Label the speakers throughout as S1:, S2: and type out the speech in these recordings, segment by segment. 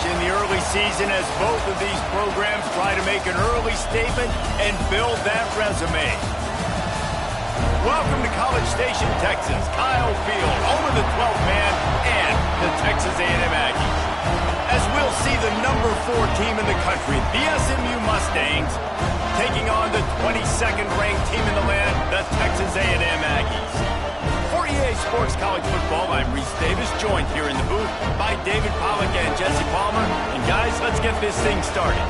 S1: in the early season as both of these programs try to make an early statement and build that resume. Welcome to College Station, Texas. Kyle Field, home of the 12th man and the Texas A&M Aggies. As we'll see the number 4 team in the country, the SMU Mustangs, taking on the 22nd ranked team in the land, the Texas A&M Aggies. For EA Sports College Football, I'm Reese Davis, joined here in the booth by David Pollack and Jesse Palmer. And guys, let's get this thing started.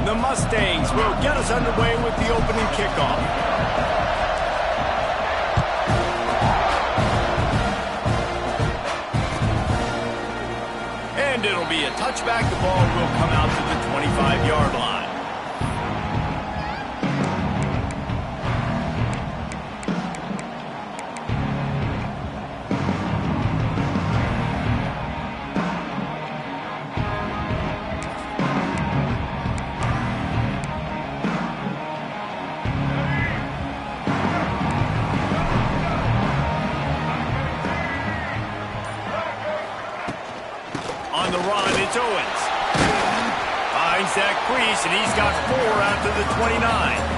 S1: The Mustangs will get us underway with the opening kickoff. And it'll be a touchback. The ball will come out to the 25-yard line. On the run, it's Owens. Finds that crease, and he's got 4 out to the 29.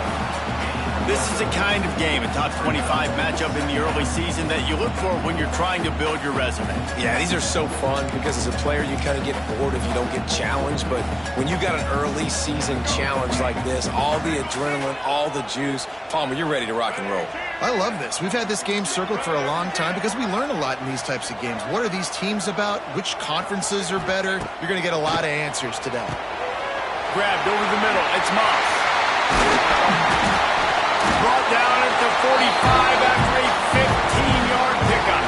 S1: This is a kind of game, a top 25 matchup in the early season that you look for when you're trying to build your resume.
S2: Yeah, these are so fun because as a player, you kind of get bored if you don't get challenged. But when you got an early season challenge like this, all the adrenaline, all the juice, Palmer, you're ready to rock and roll.
S3: I love this. We've had this game circled for a long time because we learn a lot in these types of games. What are these teams about? Which conferences are better? You're going to get a lot of answers today.
S1: Grabbed over the middle. It's Moss. Brought down at the 45 after a 15-yard pickup.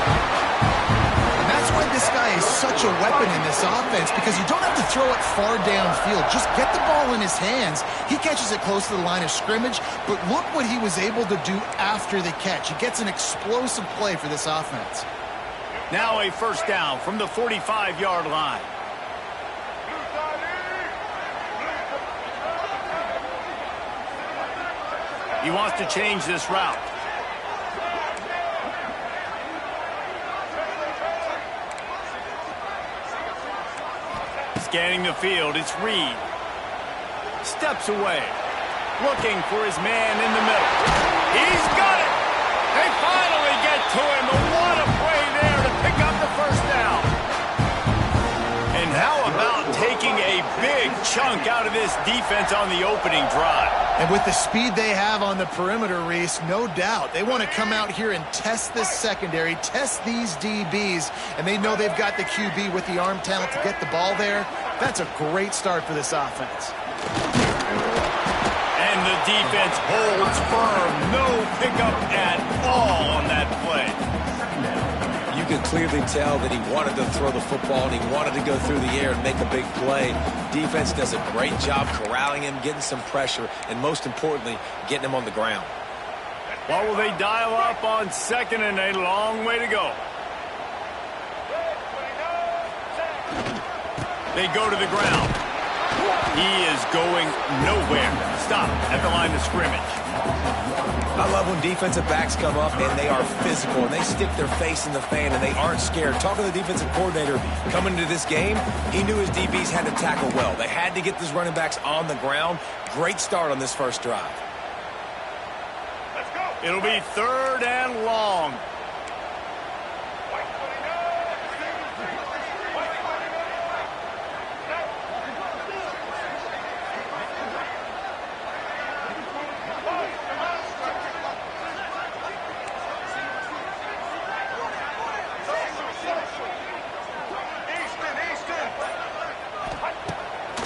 S3: And that's why this guy is such a weapon in this offense, because you don't have to throw it far downfield. Just get the ball in his hands. He catches it close to the line of scrimmage, but look what he was able to do after the catch. He gets an explosive play for this offense.
S1: Now a first down from the 45-yard line. He wants to change this route. Scanning the field, it's Reed. Steps away. Looking for his man in the middle. He's got it! They finally get to him, but what a play there to pick up the first down. And how about taking a big chunk out of this defense on the opening drive?
S3: And with the speed they have on the perimeter, Reese, no doubt, they want to come out here and test this secondary, test these DBs, and they know they've got the QB with the arm talent to get the ball there. That's a great start for this offense.
S1: And the defense holds firm. No pickup at all on that play.
S2: You could clearly tell that he wanted to throw the football and he wanted to go through the air and make a big play. Defense does a great job corralling him, getting some pressure, and most importantly, getting him on the ground.
S1: What will they dial up on second, and a long way to go? They go to the ground. He is going nowhere. Stop at the line of scrimmage.
S2: I love when defensive backs come up and they are physical and they stick their face in the fan and they aren't scared. Talking to the defensive coordinator coming into this game, he knew his DBs had to tackle well. They had to get these running backs on the ground. Great start on this first drive.
S1: Let's go. It'll be 3rd and long.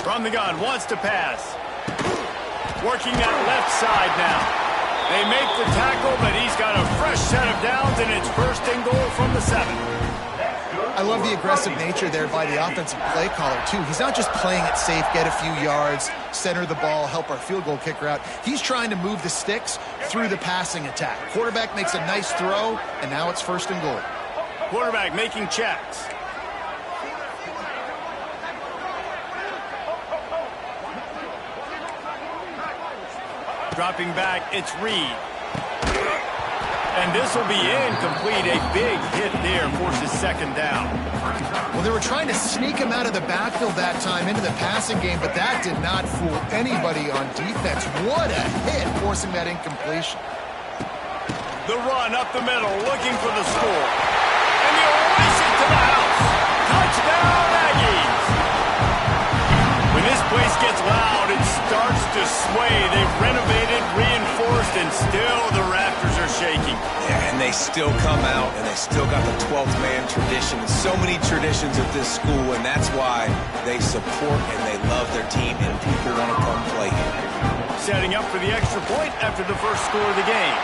S1: From the gun, wants to pass. Working that left side now. They make the tackle, but he's got a fresh set of downs, and it's 1st and goal from the 7.
S3: I love the aggressive nature there by the offensive play caller, too. He's not just playing it safe, get a few yards, center the ball, help our field goal kicker out. He's trying to move the sticks through the passing attack. Quarterback makes a nice throw, and now it's 1st and goal.
S1: Quarterback making checks. Dropping back, it's Reed. And this will be incomplete. A big hit there forces 2nd down.
S3: Well, they were trying to sneak him out of the backfield that time into the passing game, but that did not fool anybody on defense. What a hit, forcing that incompletion.
S1: The run up the middle, looking for the score. And they'll race it to the house. Touchdown, Aggies. When this place gets loud, it starts to sway. They've renovated, reinforced, and still the rafters are shaking.
S2: Yeah, and they still come out, and they still got the 12th man tradition. So many traditions at this school, and that's why they support and they love their team, and people want to come play here.
S1: Setting up for the extra point after the first score of the game.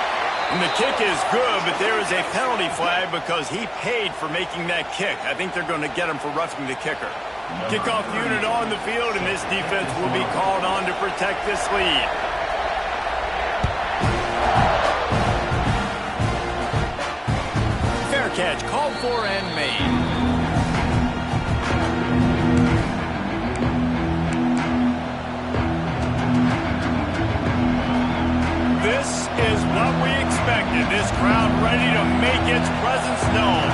S1: And the kick is good, but there is a penalty flag because he paid for making that kick. I think they're going to get him for roughing the kicker. Kickoff unit on the field, and this defense will be called on to protect this lead. Fair catch, called for and made. This is what we expected. This crowd ready to make its presence known.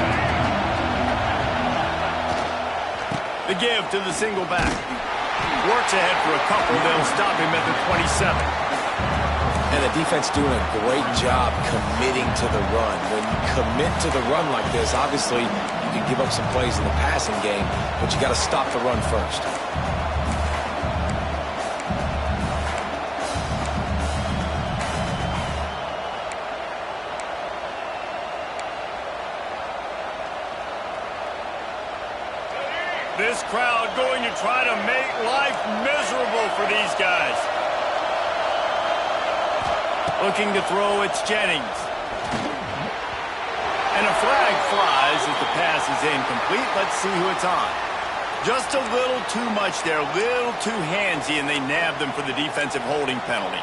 S1: The give to the single back. Works ahead for a couple. They'll stop him at the 27.
S2: And the defense doing a great job committing to the run. When you commit to the run like this, obviously you can give up some plays in the passing game, but you got to stop the run first.
S1: This crowd going to try to make life miserable for these guys. Looking to throw, it's Jennings. And a flag flies as the pass is incomplete. Let's see who it's on. Just a little too much there, a little too handsy, and they nabbed them for the defensive holding penalty.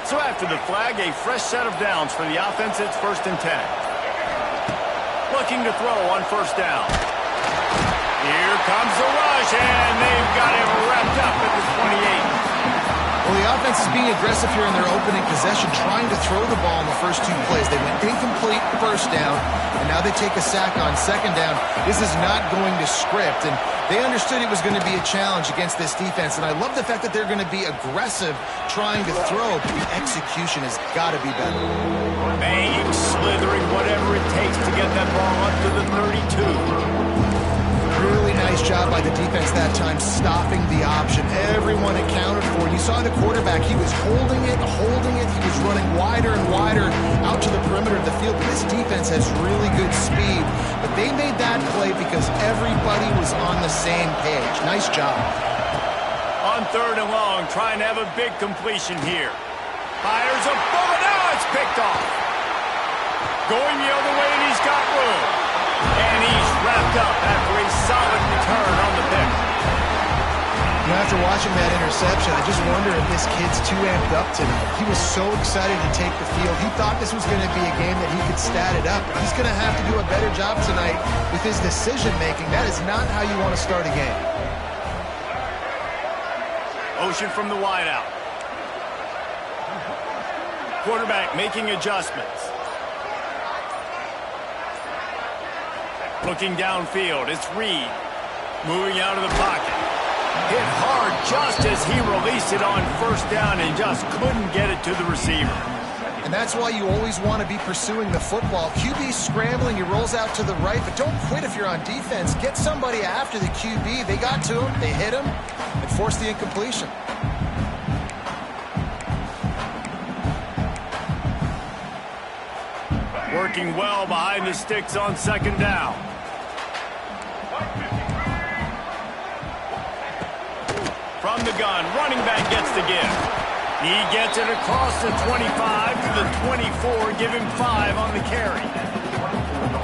S1: So after the flag, a fresh set of downs for the offense. It's 1st and 10. Looking to throw on 1st down. Here comes the rush, and they've got him wrapped up at the 28.
S3: Well, the offense is being aggressive here in their opening possession, trying to throw the ball in the first 2 plays. They went incomplete 1st down, and now they take a sack on 2nd down. This is not going to script, and they understood it was going to be a challenge against this defense, and I love the fact that they're going to be aggressive trying to throw, but the execution has got to be better.
S1: Banging, slithering, whatever it takes to get that ball up to the 32.
S3: Really nice job by the defense that time, stopping the option. Everyone accounted for it. You saw the quarterback. He was holding it. He was running wider and wider out to the perimeter of the field. But this defense has really good speed. But they made that play because everybody was on the same page. Nice job.
S1: On 3rd and long, trying to have a big completion here. Fires a bullet. Now it's picked off. Going the other way, and he's got room. And he's wrapped up after a solid return on the pick.
S3: You know, after watching that interception, I just wonder if this kid's too amped up tonight. He was so excited to take the field. He thought this was going to be a game that he could stat it up. He's going to have to do a better job tonight with his decision-making. That is not how you want to start a game.
S1: Motion from the wideout. Quarterback making adjustments. Looking downfield, it's Reed. Moving out of the pocket. Hit hard just as he released it on 1st down and just couldn't get it to the receiver.
S3: And that's why you always want to be pursuing the football. QB scrambling, he rolls out to the right, but don't quit if you're on defense. Get somebody after the QB. They got to him, they hit him, and forced the incompletion.
S1: Working well behind the sticks on 2nd down. from the gun. Running back gets the give. He gets it across the 25 to the 24. Give him 5 on the carry.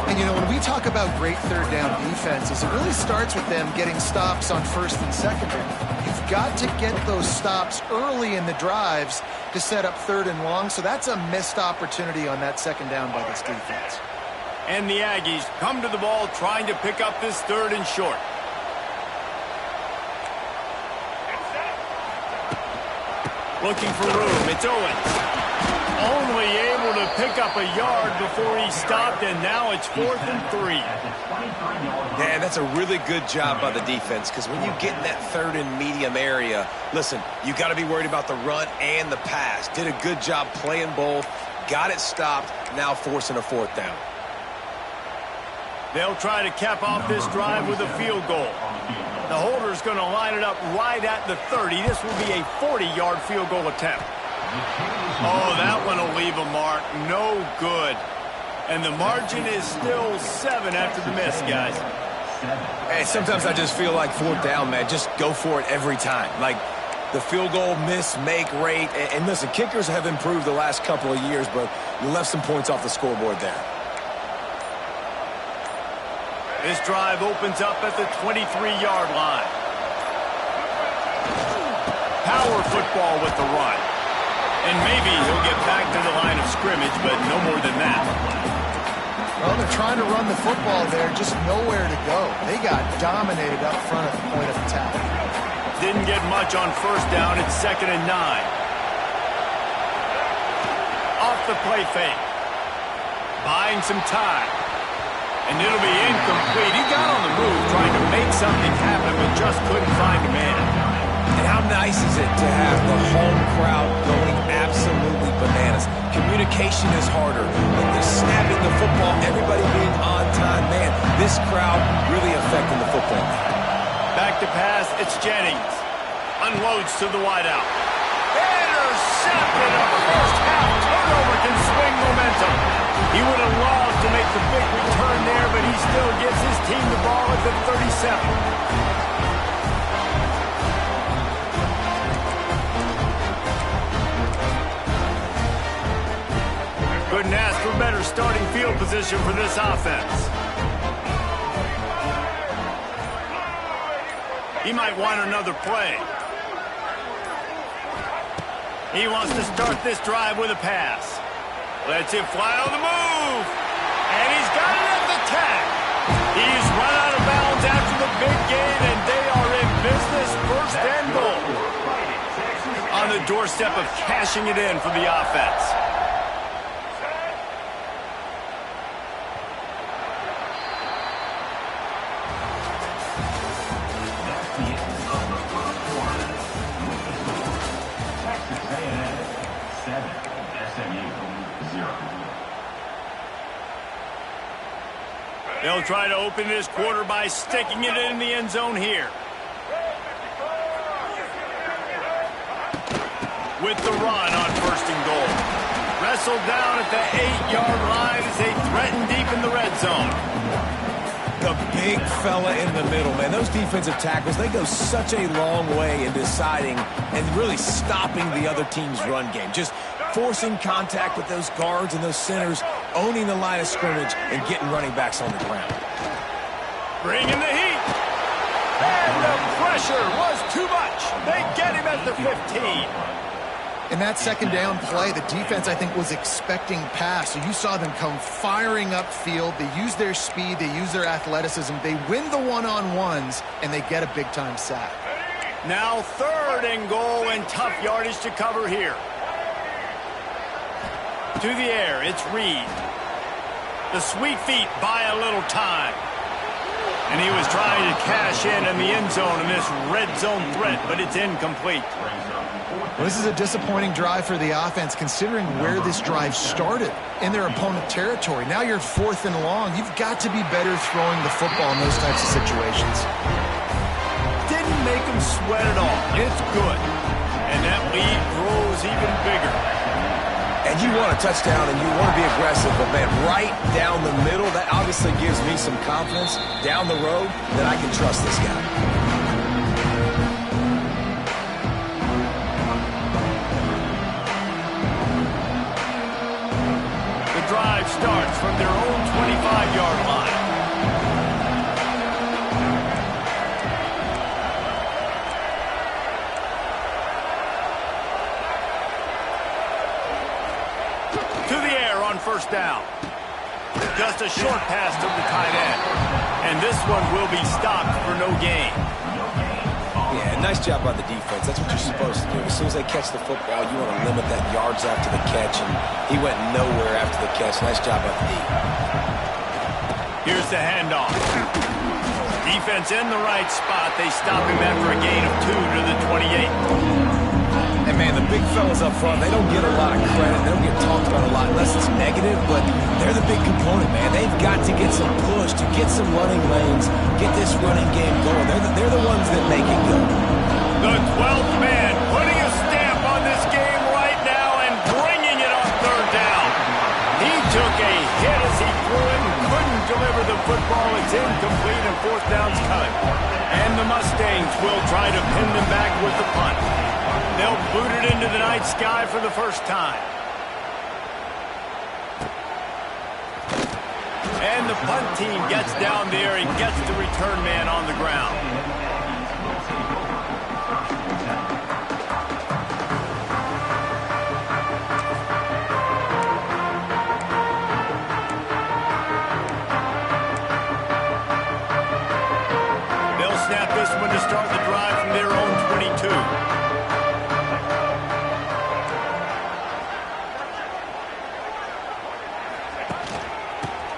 S3: And, you know, when we talk about great third down defenses, it really starts with them getting stops on first and second down. You've got to get those stops early in the drives to set up third and long, so that's a missed opportunity on that second down by this defense.
S1: And the Aggies come to the ball trying to pick up this third and short. Looking for room. It's Owens. Only able to pick up a yard before he stopped, and now it's 4th and 3.
S2: Yeah, that's a really good job by the defense, because when you get in that third and medium area, listen, you got to be worried about the run and the pass. Did a good job playing both, got it stopped, now forcing a 4th down.
S1: They'll try to cap off this drive with a field goal. The holder's going to line it up right at the 30. This will be a 40-yard field goal attempt. Oh, that one will leave a mark. No good. And the margin is still 7 after the miss, guys.
S2: Hey, sometimes I just feel like 4th down, man. Just go for it every time. Like the field goal miss-make rate. And listen, kickers have improved the last couple of years, but you left some points off the scoreboard there.
S1: This drive opens up at the 23-yard line. Power football with the run. And maybe he'll get back to the line of scrimmage, but no more than that.
S3: Well, they're trying to run the football there, just nowhere to go. They got dominated up front at the point of attack.
S1: Didn't get much on first down. It's 2nd and 9. Off the play fake. Buying some time. And it'll be incomplete. He got on the move trying to make something happen, but just couldn't find a man.
S2: And how nice is it to have the home crowd going absolutely bananas? Communication is harder. They're snapping the football, everybody being on time. Man, this crowd really affecting the football.
S1: Back to pass, it's Jennings. Unloads to the wideout. Intercepted. A first half turnover can swing momentum. He would have loved to make the big return there, but he still gives his team the ball at the 37. Couldn't ask for better starting field position for this offense. He might want another play. He wants to start this drive with a pass. Lets him fly on the move. And he's got it at the 10. He's run out of bounds after the big gain, and they are in business. 1st and goal. On the doorstep of cashing it in for the offense. They'll try to open this quarter by sticking it in the end zone here. With the run on 1st and goal. Wrestled down at the 8-yard line as they threaten deep in the red zone.
S2: The big fella in the middle, man. Those defensive tackles, they go such a long way in deciding and really stopping the other team's run game. Just forcing contact with those guards and those centers, owning the line of scrimmage, and getting running backs on the ground.
S1: Bringing the heat. And the pressure was too much. They get him at the 15.
S3: In that second down play, the defense, I think, was expecting pass. So you saw them come firing upfield. They use their speed. They use their athleticism. They win the one-on-ones, and they get a big-time sack.
S1: Now 3rd and goal, and tough yardage to cover here. To the air, it's Reed. The sweet feet buy a little time. And he was trying to cash in the end zone in this red zone threat, but it's incomplete.
S3: Well, this is a disappointing drive for the offense, considering where this drive started in their opponent territory. Now you're 4th and long. You've got to be better throwing the football in those types of situations.
S1: Didn't make him sweat at all. It's good. And that lead grows even bigger.
S2: And you want a touchdown and you want to be aggressive, but, man, right down the middle, that obviously gives me some confidence down the road that I can trust this guy.
S1: starts from their own 25-yard line. To the air on first down. Just a short pass to the tight end. And this one will be stopped for no gain.
S2: Yeah, nice job by the defense. That's what you're supposed to do. As soon as they catch the football, you want to limit that yards after the catch, and he went nowhere after the catch. Nice job by the D.
S1: Here's the handoff. Defense in the right spot. They stop him after a gain of 2 to the 28.
S2: And, man, the big fellas up front, they don't get a lot of credit. They don't get talked about a lot unless it's negative, but they're the big component, man. They've got to get some push, to get some running lanes, get this running game going. They're the ones that make it go.
S1: The 12th man putting a stamp on this game right now and bringing it on third down. He took a hit as he threw it and couldn't deliver the football. It's incomplete and fourth down's coming. And the Mustangs will try to pin them back with the punt. They'll boot it into the night sky for the first time. And the punt team gets down there and gets the return man on the ground. They'll snap this one to start the drive from their own 22.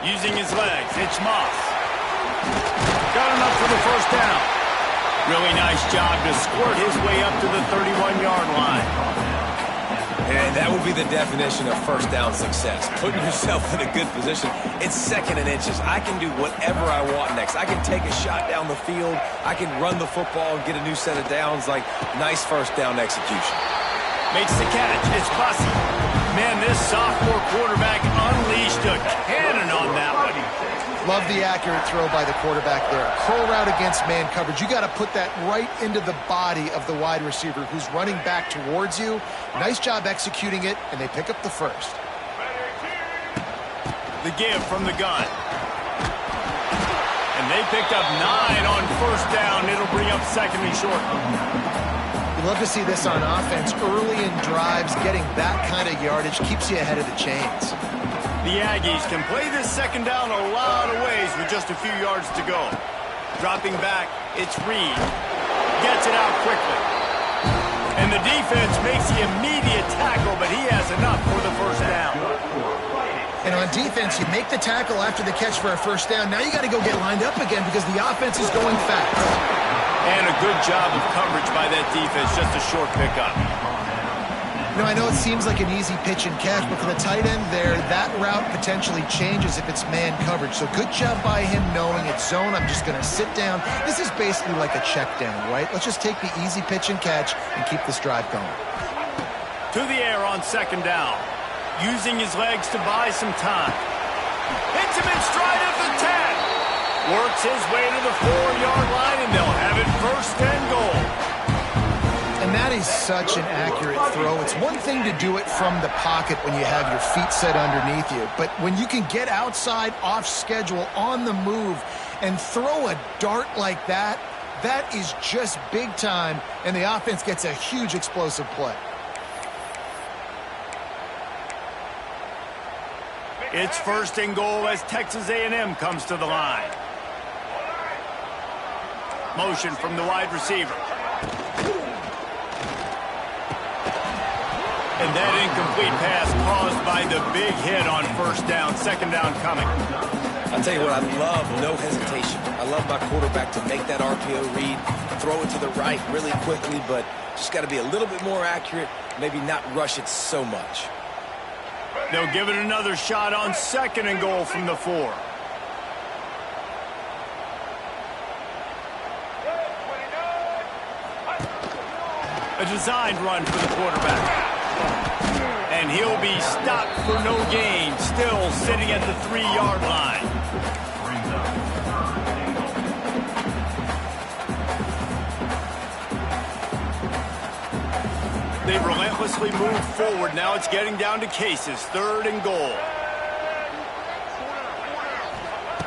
S1: Using his legs, it's Moss. Got him up for the first down. Really nice job to squirt his way up to the 31-yard line.
S2: And that would be the definition of first down success. Putting yourself in a good position. It's second and inches. I can do whatever I want next. I can take a shot down the field. I can run the football and get a new set of downs. Like, nice first down execution.
S1: Makes the catch. It's Bussy. Man, this sophomore quarterback unleashed a cannon on that one.
S3: Love the accurate throw by the quarterback there. Curl route against man coverage. You got to put that right into the body of the wide receiver who's running back towards you. Nice job executing it, and they pick up the first.
S1: The give from the gun. And they picked up 9 on first down. It'll bring up second and short.
S3: Love to see this on offense. Early in drives, getting that kind of yardage keeps you ahead of the chains.
S1: The Aggies can play this second down a lot of ways with just a few yards to go. Dropping back, it's Reed. Gets it out quickly. And the defense makes the immediate tackle, but he has enough for the first down.
S3: And on defense, you make the tackle after the catch for a first down. Now you got to go get lined up again because the offense is going fast.
S1: And a good job of coverage by that defense, just a short pickup.
S3: I know it seems like an easy pitch and catch, but for the tight end there, that route potentially changes if it's man coverage. So good job by him knowing it's zone. I'm just going to sit down. This is basically like a check down, right? Let's just take the easy pitch and catch and keep this drive going.
S1: To the air on second down. Using his legs to buy some time. Hits him in stride at the 10. Works his way to the 4-yard line, and they'll have it first and goal.
S3: And that is such an accurate throw. It's one thing to do it from the pocket when you have your feet set underneath you, but when you can get outside, off schedule, on the move, and throw a dart like that, that is just big time, and the offense gets a huge explosive play.
S1: It's first and goal as Texas A&M comes to the line. Motion from the wide receiver. And that incomplete pass caused by the big hit on first down. Second down coming.
S2: I'll tell you what, I love no hesitation. I love my quarterback to make that RPO read, throw it to the right really quickly, but just got to be a little bit more accurate, maybe not rush it so much.
S1: They'll give it another shot on second and goal from the 4. A designed run for the quarterback. And he'll be stopped for no gain, still sitting at the 3-yard line. They relentlessly move forward. Now it's getting down to cases. Third and goal.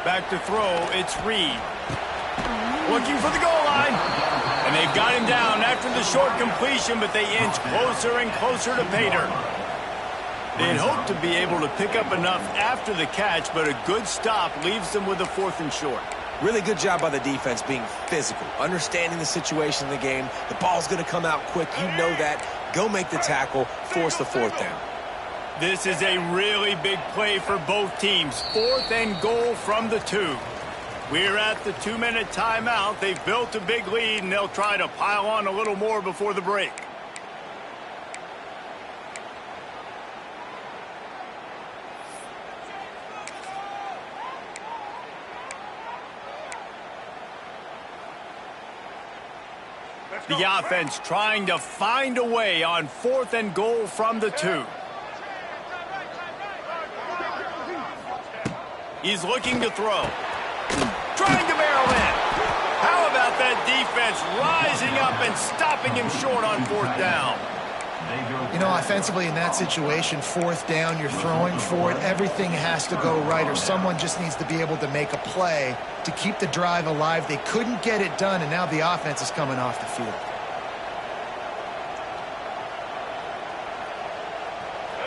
S1: Back to throw, it's Reed. Looking for the goal line. And they've got him down after the short completion, but they inch closer and closer to pay dirt. They'd hoped to be able to pick up enough after the catch, but a good stop leaves them with a 4th and short.
S2: Really good job by the defense being physical, understanding the situation in the game. The ball's going to come out quick. You know that. Go make the tackle, force the 4th down.
S1: This is a really big play for both teams. 4th and goal from the 2. We're at the 2-minute timeout. They've built a big lead, and they'll try to pile on a little more before the break. The offense trying to find a way on 4th and goal from the 2. He's looking to throw. Trying to barrel in. How about that defense rising up and stopping him short on 4th down?
S3: You know, offensively in that situation, 4th down, you're throwing for it. Everything has to go right, or someone just needs to be able to make a play to keep the drive alive. They couldn't get it done, and now the offense is coming off the field.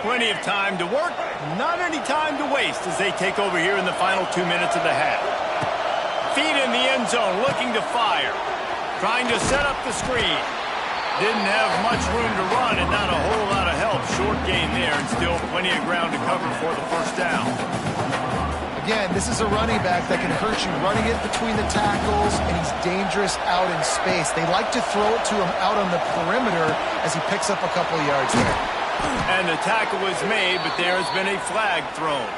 S1: Plenty of time to work, not any time to waste as they take over here in the final 2 minutes of the half. Feet in the end zone, looking to fire. Trying to set up the screen. Didn't have much room to run and not a whole lot of help. Short gain there and still plenty of ground to cover for the 1st down.
S3: Again, this is a running back that can hurt you running it between the tackles, and he's dangerous out in space. They like to throw it to him out on the perimeter as he picks up a couple of yards there.
S1: And the tackle was made, but there has been a flag thrown.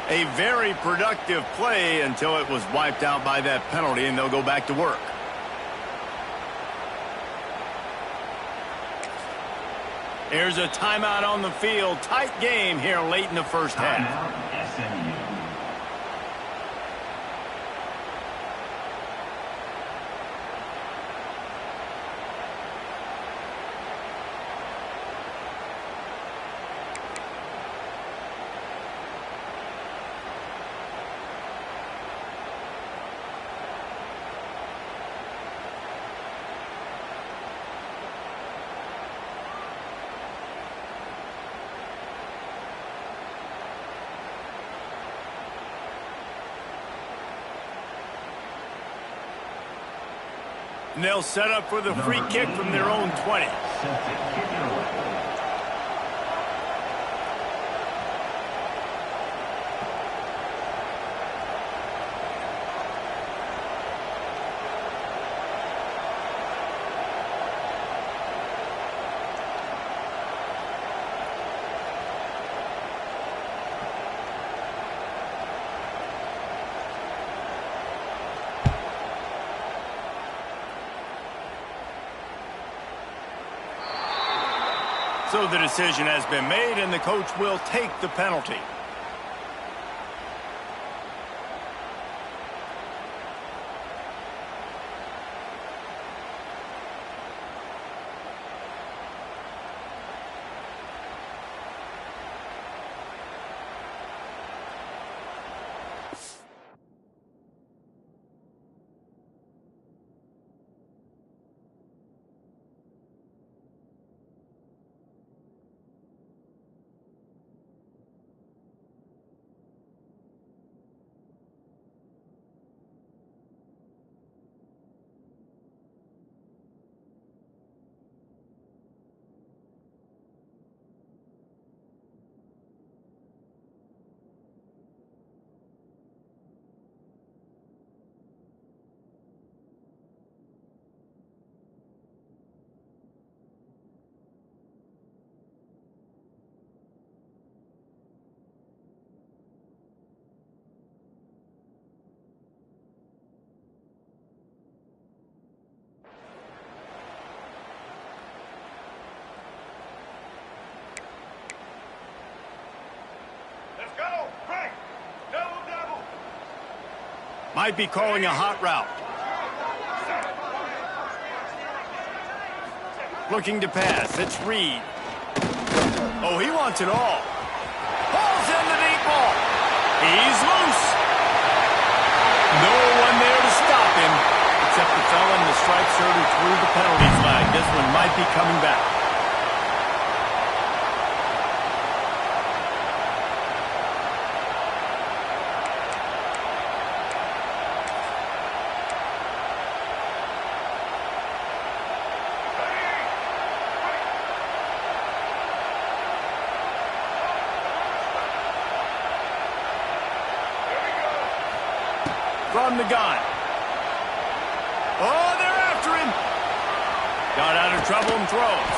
S1: A very productive play until it was wiped out by that penalty, and they'll go back to work. Here's a timeout on the field. Tight game here late in the 1st half. SMU. And they'll set up for the free kick from their own 20. So the decision has been made, and the coach will take the penalty. Might be calling a hot route. Looking to pass. It's Reed. Oh, he wants it all. Ball's in the deep ball. He's loose. sure to through the penalty flag. This one might be coming back. From the gun. Oh, they're after him. Got out of trouble and throws.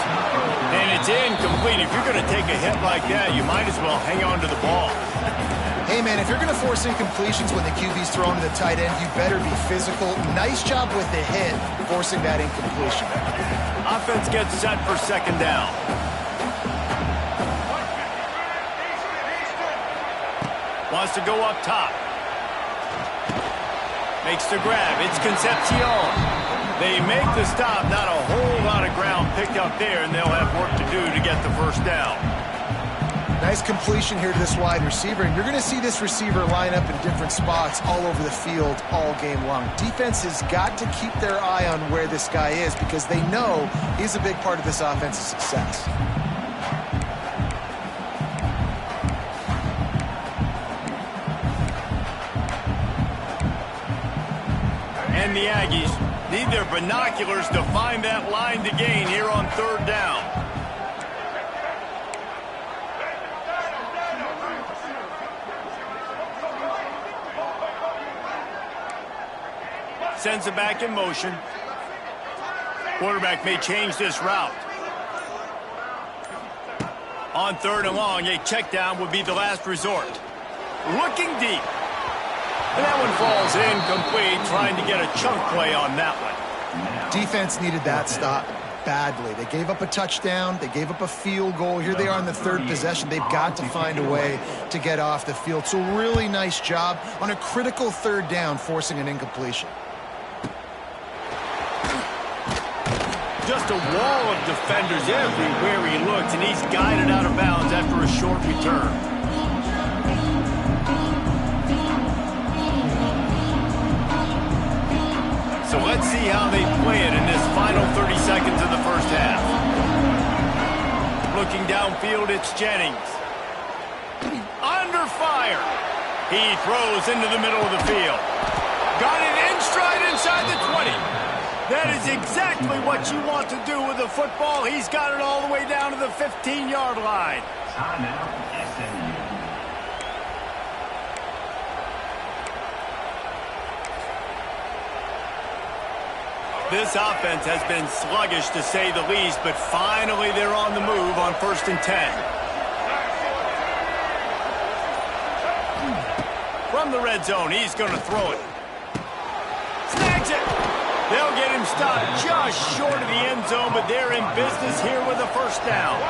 S1: And it's incomplete. If you're going to take a hit like that, you might as well hang on to the ball.
S3: Hey, man, if you're going to force incompletions when the QB's thrown to the tight end, you better be physical. Nice job with the hit, forcing that incompletion.
S1: Offense gets set for second down. Wants to go up top. Makes the grab. It's Concepcion. They make the stop. Not a whole lot of ground picked up there, and they'll have work to do to get the first down.
S3: Nice completion here to this wide receiver, and you're going to see this receiver line up in different spots all over the field all game long. Defense has got to keep their eye on where this guy is because they know he's a big part of this offense's success.
S1: And the Aggies need their binoculars to find that line to gain here on third down. Sends it back in motion. Quarterback may change this route. On third and long, a check down would be the last resort. Looking deep. And that one falls incomplete, trying to get a chunk play on that one.
S3: Defense needed that stop badly. They gave up a touchdown. They gave up a field goal. Here they are in the third possession. They've got to find a way to get off the field. So really nice job on a critical third down, forcing an incompletion.
S1: Just a wall of defenders everywhere he looks, and he's guided out of bounds after a short return. So let's see how they play it in this final 30 seconds of the first half. Looking downfield, it's Jennings. Under fire. He throws into the middle of the field. Got it in stride inside the 20. That is exactly what you want to do with the football. He's got it all the way down to the 15-yard line.
S4: Timeout, SMU.
S1: This offense has been sluggish, to say the least, but finally they're on the move on 1st and 10. From the red zone, he's going to throw it. Snags it. They'll get him stopped just short of the end zone, but they're in business here with a first down.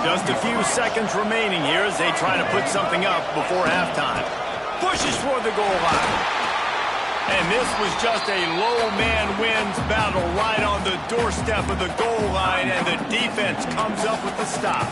S1: Just a few seconds remaining here as they try to put something up before halftime. Pushes for the goal line. And this was just a low man wins battle right on the doorstep of the goal line, and the defense comes up with the stop.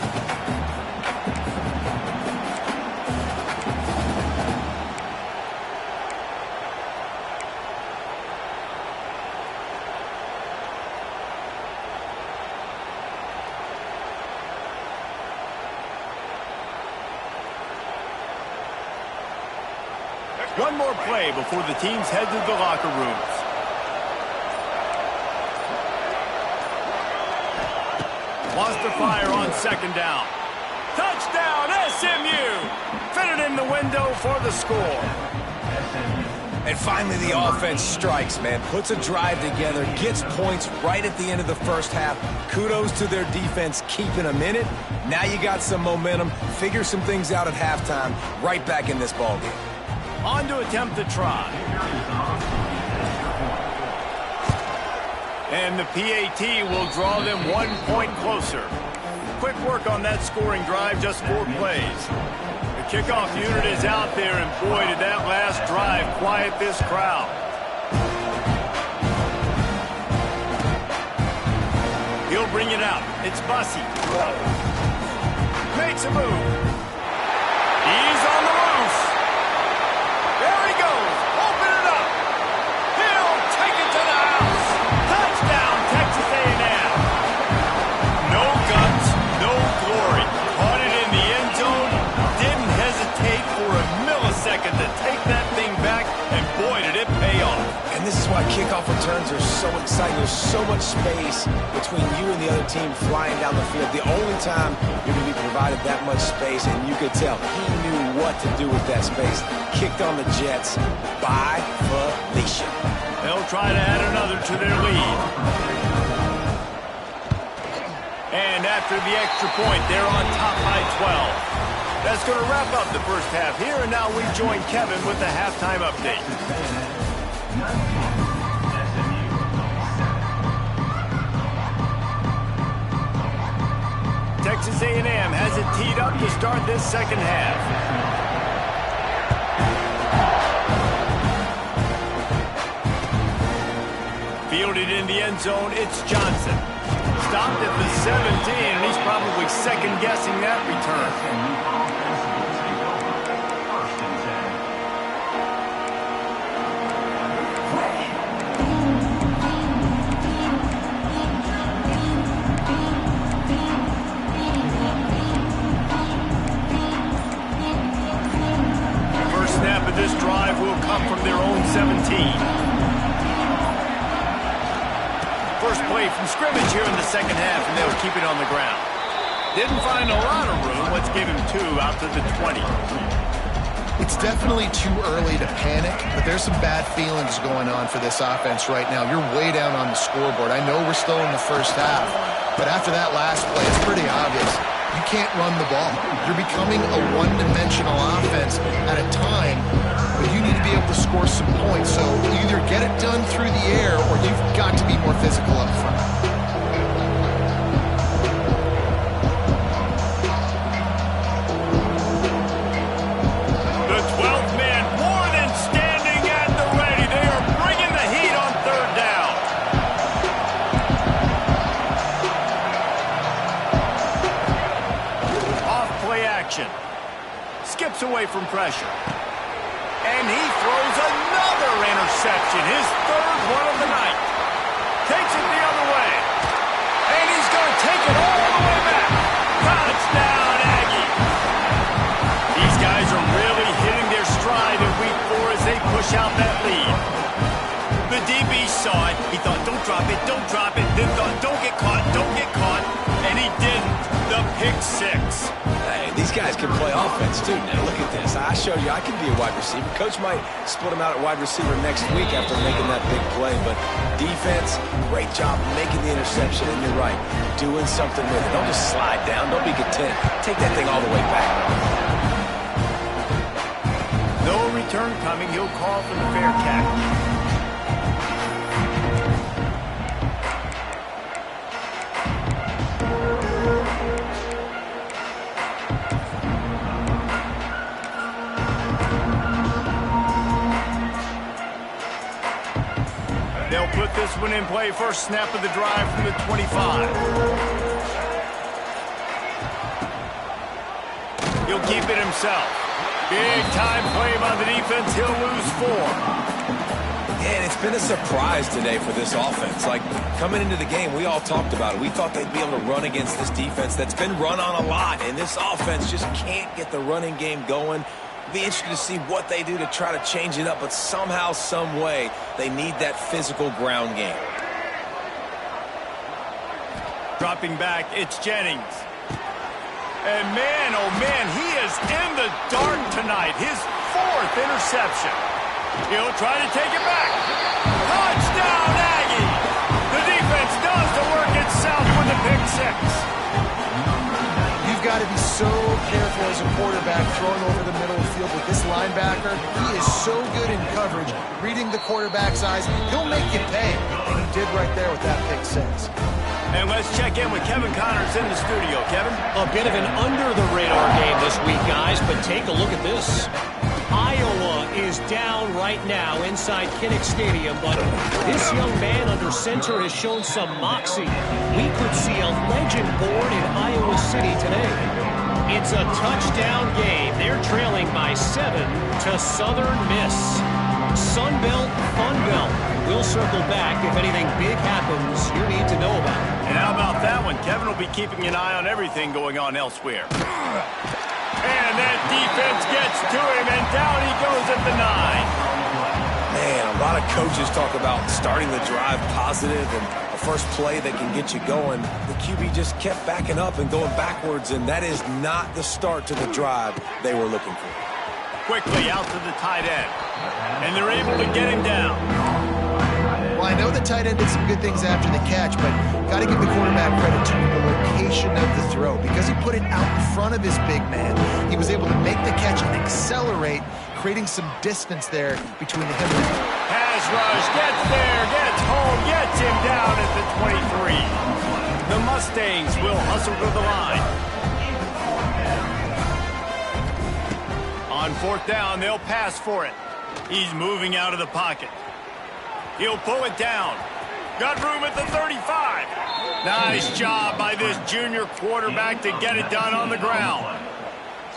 S1: One more play before the teams head to the locker rooms. Wants to fire on second down. Touchdown, SMU! Fitted in the window for the score.
S2: And finally the offense strikes, man. Puts a drive together, gets points right at the end of the first half. Kudos to their defense keeping them in it. Now you got some momentum. Figure some things out at halftime. Right back in this ballgame.
S1: On to attempt the try. And the PAT will draw them 1 point closer. Quick work on that scoring drive, just 4 plays. The kickoff unit is out there, and boy, did that last drive quiet this crowd. He'll bring it out. It's Bussey. Makes a move. He's on the loose. There he goes. Open it up. He'll take it to the house. And boy, did it pay off.
S2: And this is why kickoff returns are so exciting. There's so much space between you and the other team flying down the field. The only time you're going to be provided that much space, and you could tell he knew what to do with that space. Kicked on the Jets by Felicia.
S1: They'll try to add another to their lead. And after the extra point, they're on top by 12. That's going to wrap up the first half here, and now we join Kevin with the halftime update. Texas A&M has it teed up to start this second half. Fielded in the end zone, it's Johnson. Stopped at the 17, and he's probably second-guessing that return. First snap of this drive will come from their own 17. First play from scrimmage here in the second half, and they'll keep it on the ground. Didn't find a lot of room. Let's give him 2 out to the 20.
S3: It's definitely too early to panic, but there's some bad feelings going on for this offense right now. You're way down on the scoreboard. I know we're still in the first half, but after that last play, it's pretty obvious. You can't run the ball. You're becoming a one-dimensional offense at a time, but you need to be able to score some points. So either get it done through the air, or you've got to be more physical up front.
S1: The 12th man more than standing at the ready. They are bringing the heat on third down. Off play action. Skips away from pressure. And he throws another interception, his third one of the night. Takes it the other way. And he's going to take it all the way back. Touchdown, Aggie. These guys are really hitting their stride in week 4 as they push out that lead. The DB saw it. He thought, don't drop it, don't drop it. Then thought, don't get caught, don't get caught. And he didn't. The pick 6.
S2: Hey, these guys can play offense, too. Now, look at this. I showed you I can be a wide receiver. Coach might split him out at wide receiver next week after making that big play. But defense, great job making the interception. And you're right, doing something with it. Don't just slide down. Don't be content. Take that thing all the way back.
S1: No return coming. He'll call for the fair catch. They'll put this one in play. First snap of the drive from the 25. He'll keep it himself. Big time play by the defense. He'll lose 4.
S2: And it's been a surprise today for this offense. Like, coming into the game, we all talked about it. We thought they'd be able to run against this defense that's been run on a lot. And this offense just can't get the running game going. Be interested to see what they do to try to change it up, but somehow, some way, they need that physical ground game.
S1: Dropping back, it's Jennings. And man, oh man, he is in the dark tonight. His 4th interception. He'll try to take it back. Touchdown, Aggie! The defense does the work itself with the pick 6.
S3: You've got to be so careful as a quarterback throwing over the middle of the field with this linebacker. He is so good in coverage, reading the quarterback's eyes. He'll make you pay, and he did right there with that pick 6.
S1: And let's check in with Kevin Connors in the studio. Kevin?
S5: A bit of an under-the-radar game this week, guys, but take a look at this. Iowa is down right now inside Kinnick Stadium, but this young man under center has shown some moxie. We could see a legend born in Iowa City today. It's a touchdown game. They're trailing by 7 to Southern Miss. Sun Belt, Fun Belt. We'll circle back if anything big happens you need to know about.
S1: And how about that one? Kevin will be keeping an eye on everything going on elsewhere. And that defense gets to him, and down he goes at the 9.
S2: Coaches talk about starting the drive positive and a first play that can get you going. The QB just kept backing up and going backwards, and that is not the start to the drive they were looking for.
S1: Quickly out to the tight end, and they're able to get him down.
S3: Well, I know the tight end did some good things after the catch, but got to give the quarterback credit to the location of the throw. Because he put it out in front of his big man, he was able to make the catch and accelerate, creating some distance there between him and him.
S1: Pass rush, gets there, gets home, gets him down at the 23. The Mustangs will hustle to the line. On fourth down, they'll pass for it. He's moving out of the pocket. He'll pull it down. Got room at the 35. Nice job by this junior quarterback to get it done on the ground.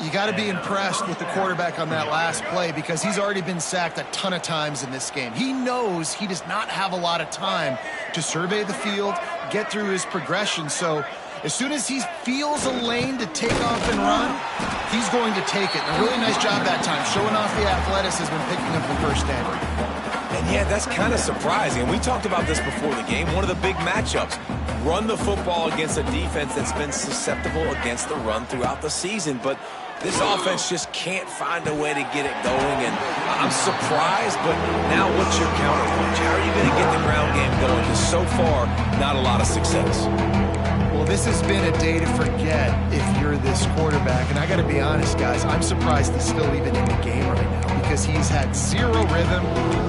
S3: You got to be impressed with the quarterback on that last play because he's already been sacked a ton of times in this game. He knows he does not have a lot of time to survey the field, get through his progression. So as soon as he feels a lane to take off and run, he's going to take it. And a really nice job that time, showing off the athleticism and picking up the first down.
S2: And yeah, that's kind of surprising. We talked about this before the game. One of the big matchups. Run the football against a defense that's been susceptible against the run throughout the season. But this offense just can't find a way to get it going. And I'm surprised, but now what's your counterpunch? How are you going to get the ground game going? Because so far, not a lot of success.
S3: Well, this has been a day to forget if you're this quarterback. And I got to be honest, guys, I'm surprised he's still even in the game right now because he's had zero rhythm.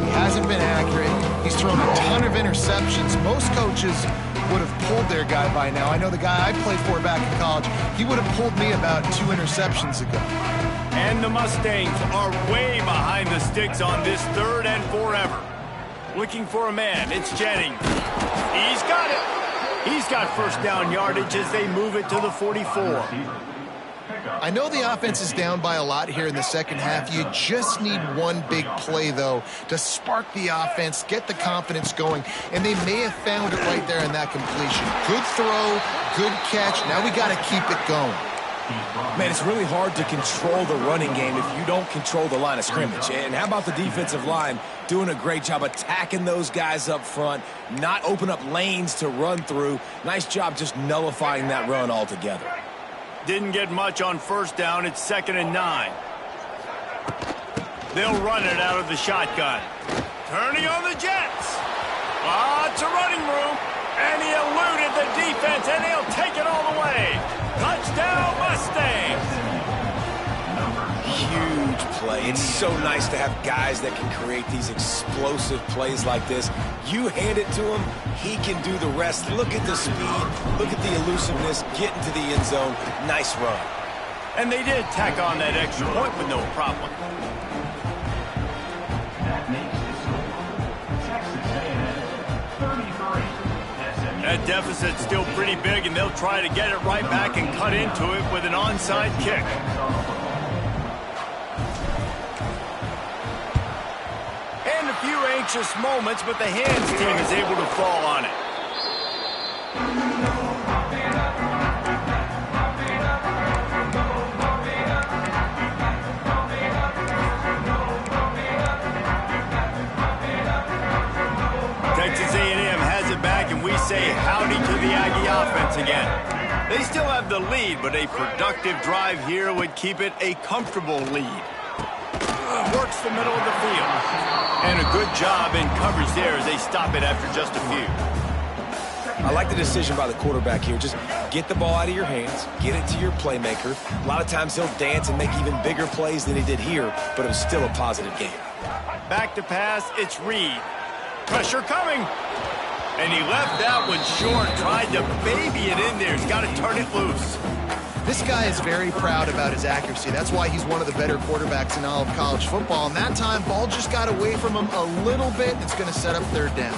S3: He hasn't been accurate. He's thrown a ton of interceptions. Most coaches would have pulled their guy by now. I know the guy I played for back in college, he would have pulled me about 2 interceptions ago.
S1: And the Mustangs are way behind the sticks on this 3rd and forever. Looking for a man, it's Jennings. He's got it. He's got first down yardage as they move it to the 44.
S3: I know the offense is down by a lot here in the second half. You just need one big play, though, to spark the offense, get the confidence going, and they may have found it right there in that completion. Good throw, good catch. Now we got to keep it going.
S2: Man, it's really hard to control the running game if you don't control the line of scrimmage. And how about the defensive line doing a great job attacking those guys up front, not open up lanes to run through. Nice job just nullifying that run altogether.
S1: Didn't get much on first down. It's 2nd and 9. They'll run it out of the shotgun. Turning on the Jets. Lots of running room. And he eluded the defense, and he'll take it all the way. Touchdown, Mustangs.
S2: Huge play. It's so nice to have guys that can create these explosive plays like this. You hand it to him, he can do the rest. Look at the speed. Look at the elusiveness. Get into the end zone. Nice run.
S1: And they did tack on that extra point with no problem. That deficit's still pretty big, and they'll try to get it right back and cut into it with an onside kick. And a few anxious moments, but the hands team is able to fall on it. Texas A&M has it back, and we say howdy to the Aggie offense again. They still have the lead, but a productive drive here would keep it a comfortable lead. Works the middle of the field. And a good job in coverage there as they stop it after just a few.
S2: I like the decision by the quarterback here. Just get the ball out of your hands, get it to your playmaker. A lot of times he'll dance and make even bigger plays than he did here, but it was still a positive game.
S1: Back to pass, it's Reed. Pressure coming. And he left that one short, tried to baby it in there. He's got to turn it loose.
S3: This guy is very proud about his accuracy. That's why he's one of the better quarterbacks in all of college football. And that time, ball just got away from him a little bit. It's going to set up 3rd down.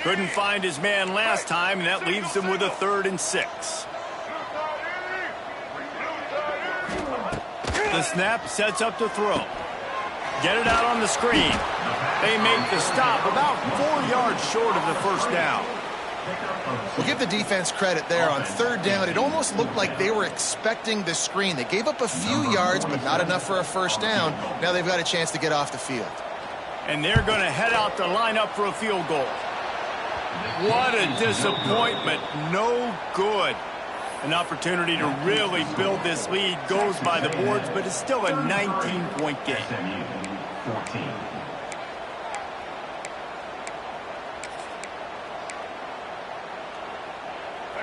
S1: Couldn't find his man last time, and that leaves him with a 3rd and 6. The snap sets up to throw. Get it out on the screen. They make the stop about 4 yards short of the first down.
S3: We'll give the defense credit there. On third down, it almost looked like they were expecting the screen. They gave up a few yards, but not enough for a first down. Now they've got a chance to get off the field.
S1: And they're going to head out to line up for a field goal. What a disappointment. No good. An opportunity to really build this lead goes by the boards, but it's still a 19-point game.
S4: SMU 14.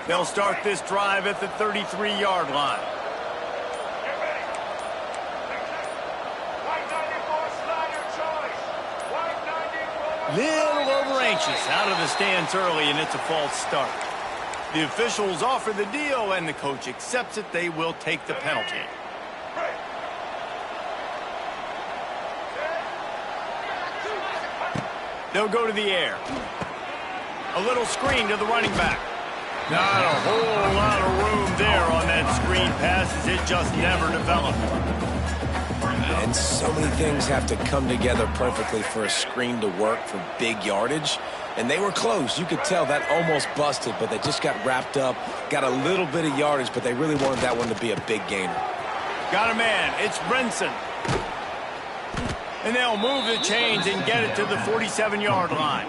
S1: They'll start this drive at the 33-yard line. Little over anxious out of the stands early, and it's a false start. The officials offer the deal, and the coach accepts it. They will take the penalty. They'll go to the air. A little screen to the running back. Not a whole lot of room there on that screen pass, as it just never developed.
S2: And so many things have to come together perfectly for a screen to work for big yardage. And they were close. You could tell that almost busted, but they just got wrapped up, got a little bit of yardage, but they really wanted that one to be a big gainer.
S1: Got a man. It's Brinson. And they'll move the chains and get it to the 47-yard line.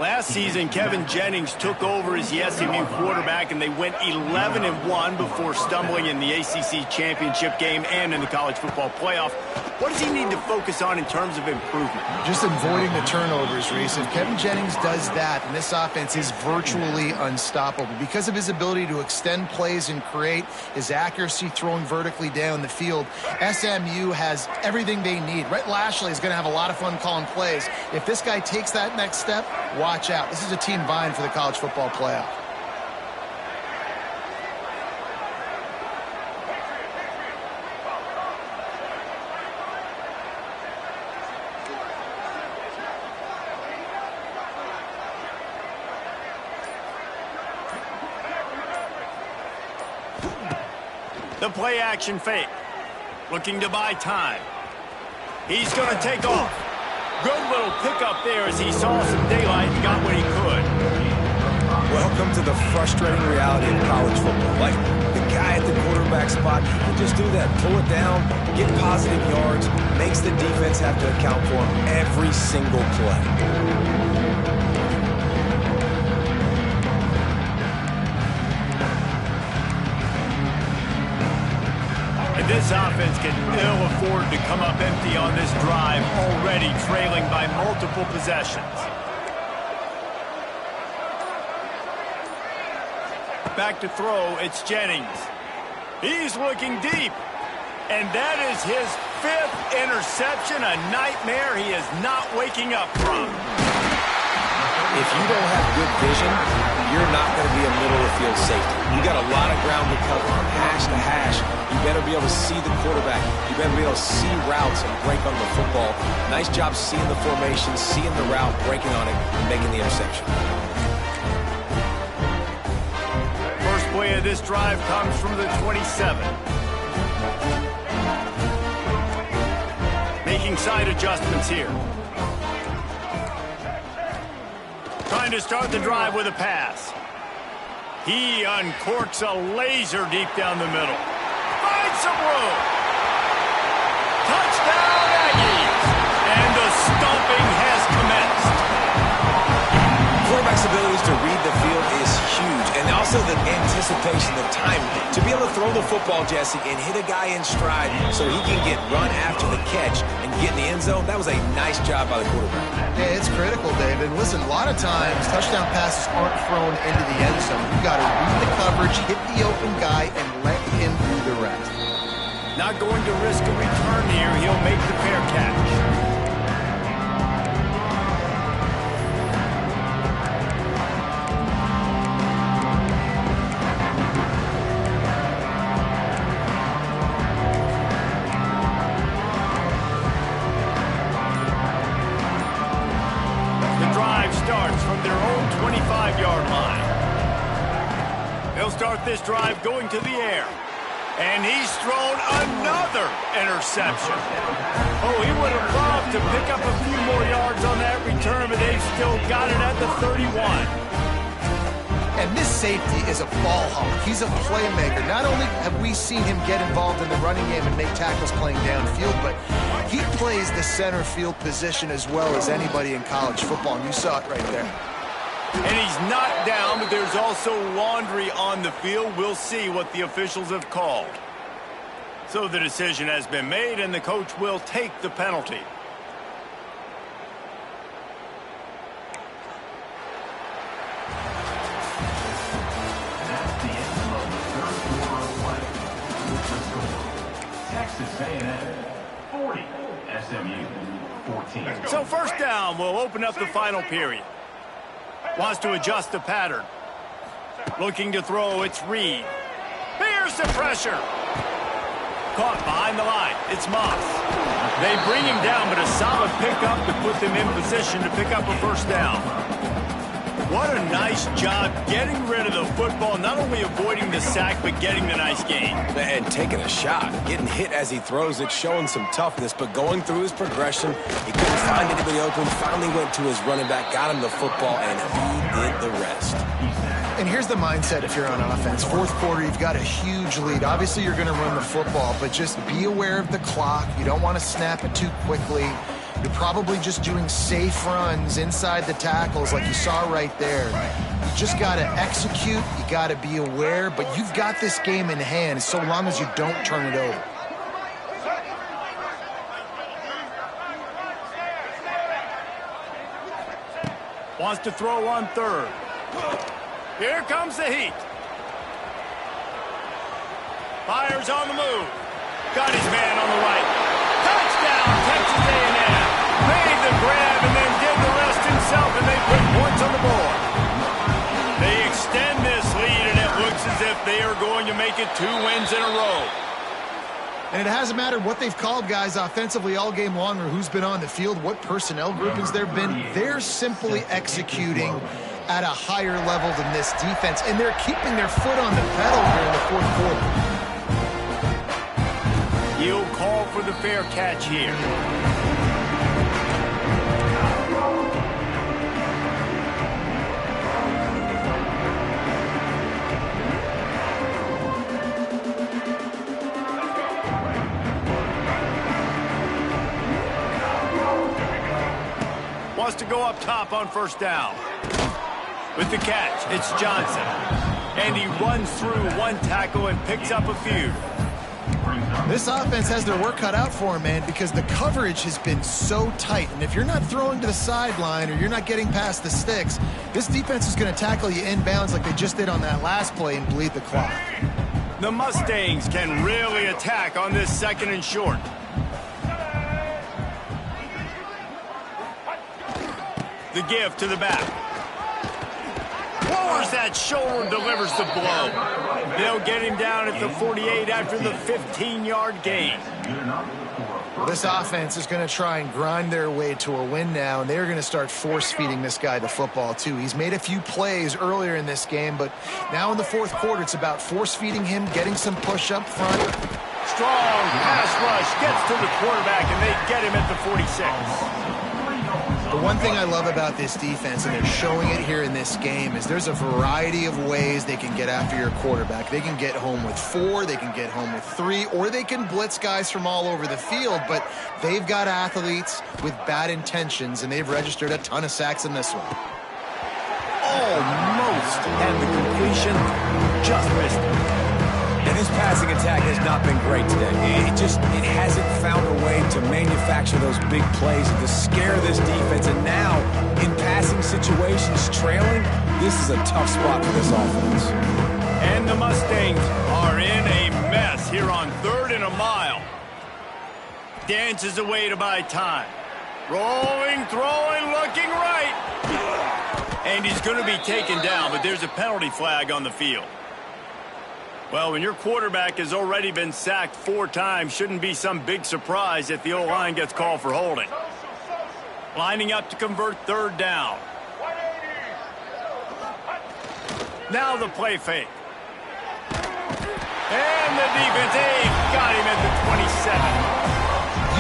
S1: Last season, Kevin Jennings took over as the SMU quarterback, and they went 11-1 before stumbling in the ACC championship game and in the college football playoff. What does he need to focus on in terms of improvement?
S3: Just avoiding the turnovers, Reese. If Kevin Jennings does that, then this offense is virtually unstoppable. Because of his ability to extend plays and create, his accuracy throwing vertically down the field, SMU has everything they need. Rhett Lashley is going to have a lot of fun calling plays. If this guy takes that next step, watch out. This is a team vying for the college football playoff.
S1: The play action fake. Looking to buy time. He's going to take off. Good little pickup there as he saw some daylight and got what he could.
S2: Welcome to the frustrating reality of college football. Like, the guy at the quarterback spot, he can just do that. Pull it down, get positive yards, makes the defense have to account for him every single play.
S1: This offense can ill afford to come up empty on this drive, already trailing by multiple possessions. Back to throw, it's Jennings. He's looking deep. And that is his 5th interception, a nightmare he is not waking up from.
S2: If you don't have good vision, you're not going to be a middle-of-the-field safety. You got a lot of ground to cover from hash to hash. You better be able to see the quarterback. You better be able to see routes and break on the football. Nice job seeing the formation, seeing the route, breaking on it, and making the interception.
S1: First play of this drive comes from the 27. Making side adjustments here. Trying to start the drive with a pass. He uncorks a laser deep down the middle. Finds some room. Touchdown, Aggies. And the stomping has commenced.
S2: Quarterback's abilities to read the field is huge. And also the anticipation, the time to be able to throw the football, Jesse, and hit a guy in stride so he can get run after the catch and get in the end zone. That was a nice job by the quarterback.
S3: Yeah, it's critical, David. Listen, a lot of times touchdown passes aren't thrown into the end zone. You've got to read the coverage, hit the open guy, and let him do the rest.
S1: Not going to risk a return here. He'll make the fair catch. Start this drive going to the air. And he's thrown another interception. Oh, he would have loved to pick up a few more yards on that return, but they've still got it at the 31.
S3: And this safety is a ball hawk. He's a playmaker. Not only have we seen him get involved in the running game and make tackles playing downfield, but he plays the center field position as well as anybody in college football, and you saw it right there.
S1: And he's not down, but there's also laundry on the field. We'll see what the officials have called. So the decision has been made, and the coach will take the penalty.
S4: That's the end of the third quarter of play. With the score, Texas A&M 40, SMU 14.
S1: So first down will open up the final period. Wants to adjust the pattern. Looking to throw, it's Reed. Here's the pressure. Caught behind the line. It's Moss. They bring him down, but a solid pickup to put them in position to pick up a first down. What a nice job getting rid of the football, not only avoiding the sack, but getting the nice gain.
S2: And taking a shot, getting hit as he throws it, showing some toughness, but going through his progression, he couldn't find anybody open, finally went to his running back, got him the football, and he did the rest.
S3: And here's the mindset if you're on offense. Fourth quarter, you've got a huge lead. Obviously, you're going to run the football, but just be aware of the clock. You don't want to snap it too quickly. You're probably just doing safe runs inside the tackles like you saw right there. You just got to execute. You got to be aware, but you've got this game in hand so long as you don't turn it over.
S1: Wants to throw on third. Here comes the heat. Fires on the move. Got his man on the right. Touchdown, Texas A&M. Made the grab and then did the rest himself, and they put points on the board. They extend this lead, and it looks as if they are going to make it 2 wins in a row.
S3: And it hasn't mattered what they've called guys offensively all game long or who's been on the field, what personnel groupings there have been. They're simply executing at a higher level than this defense, and they're keeping their foot on the pedal here in the fourth quarter.
S1: He'll call for the fair catch here. Wants to go up top on first down. With the catch, it's Johnson. And he runs through one tackle and picks up a few.
S3: This offense has their work cut out for them, man, because the coverage has been so tight. And if you're not throwing to the sideline or you're not getting past the sticks, this defense is going to tackle you inbounds like they just did on that last play and bleed the clock.
S1: The Mustangs can really attack on this second and short. The give to the back. Lowers that shoulder and delivers the blow. They'll get him down at the 48 after the 15-yard gain.
S3: Well, this offense is going to try and grind their way to a win now, and they're going to start force-feeding this guy the football, too. He's made a few plays earlier in this game, but now in the fourth quarter, it's about force-feeding him, getting some push up front.
S1: Strong pass rush gets to the quarterback, and they get him at the 46.
S3: The one thing I love about this defense, and they're showing it here in this game, is there's a variety of ways they can get after your quarterback. They can get home with 4, they can get home with 3, or they can blitz guys from all over the field, but they've got athletes with bad intentions, and they've registered a ton of sacks in this one.
S1: Almost had the completion, just missed it.
S2: And his passing attack has not been great today. It hasn't found a way to manufacture those big plays and to scare this defense. And now, in passing situations, trailing, this is a tough spot for this offense.
S1: And the Mustangs are in a mess here on 3rd and a mile. Dances away to buy time. Rolling, throwing, looking right. And he's going to be taken down, but there's a penalty flag on the field. Well, when your quarterback has already been sacked 4 times, shouldn't be some big surprise if the O-line gets called for holding. Lining up to convert 3rd down. Now the play fake. And the defense, got him at the 27.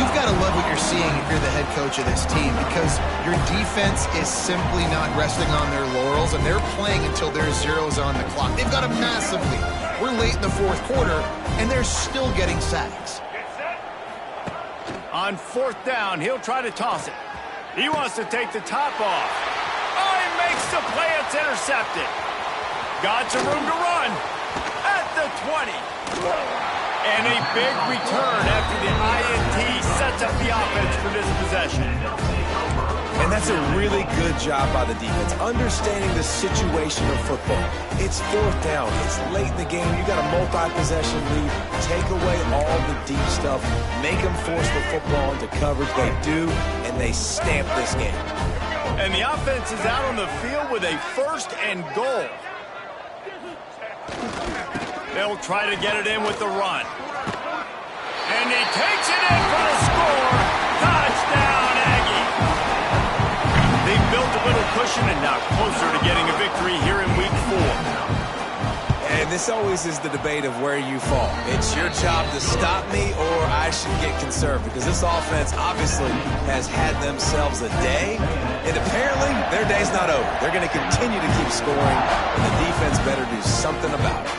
S3: You've got to love what you're you're seeing if you're the head coach of this team, because your defense is simply not resting on their laurels, and they're playing until there's zeros on the clock. They've got a massive lead. We're late in the fourth quarter, and they're still getting sacks.
S1: On fourth down, he'll try to toss it. He wants to take the top off. Oh, he makes the play. It's intercepted. Got some room to run at the 20. And a big return after the INT sets up the offense for this possession.
S2: And that's a really good job by the defense, understanding the situation of football. It's fourth down. It's late in the game. You got a multi-possession lead. Take away all the deep stuff. Make them force the football into coverage. They do, and they stamp this game.
S1: And the offense is out on the field with a first and goal. They'll try to get it in with the run. And he takes it in for the score. Touchdown, Aggie. They've built a little cushion and now closer to getting a victory here in week 4.
S2: And this always is the debate of where you fall. It's your job to stop me, or I should get conservative, because this offense obviously has had themselves a day, and apparently their day's not over. They're going to continue to keep scoring, and the defense better do something about it.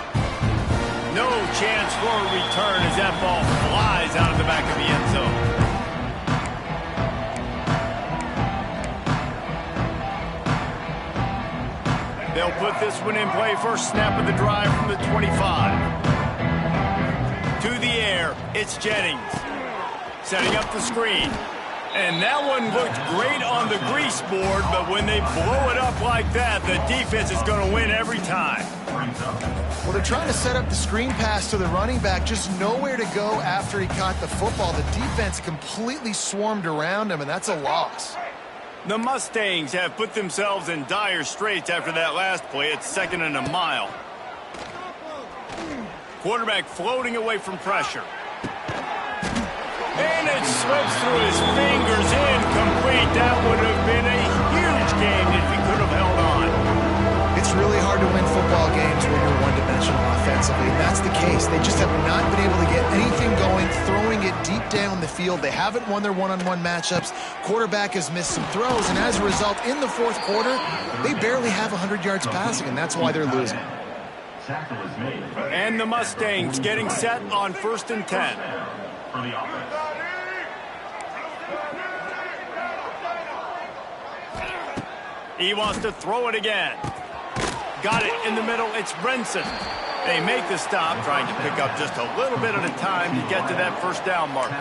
S1: No chance for a return as that ball flies out of the back of the end zone. They'll put this one in play. First snap of the drive from the 25. To the air, it's Jennings. Setting up the screen. And that one looked great on the grease board, but when they blow it up like that, the defense is going to win every time.
S3: Well, they're trying to set up the screen pass to the running back, just nowhere to go after he caught the football. The defense completely swarmed around him, and that's a loss.
S1: The Mustangs have put themselves in dire straits after that last play. It's 2nd and a mile. Quarterback floating away from pressure. And it slips through his fingers, incomplete. That would have been a huge game if he could have held on.
S3: It's really hard to win football games when you're one-dimensional offensively, and that's the case. They just have not been able to get anything going, throwing it deep down the field. They haven't won their one-on-one matchups. Quarterback has missed some throws, and as a result, in the fourth quarter, they barely have 100 yards passing, and that's why they're losing.
S1: And the Mustangs getting set on 1st and 10. He wants to throw it again. Got it in the middle. It's Brenson. They make the stop, trying to pick up just a little bit at a time to get to that first down marker.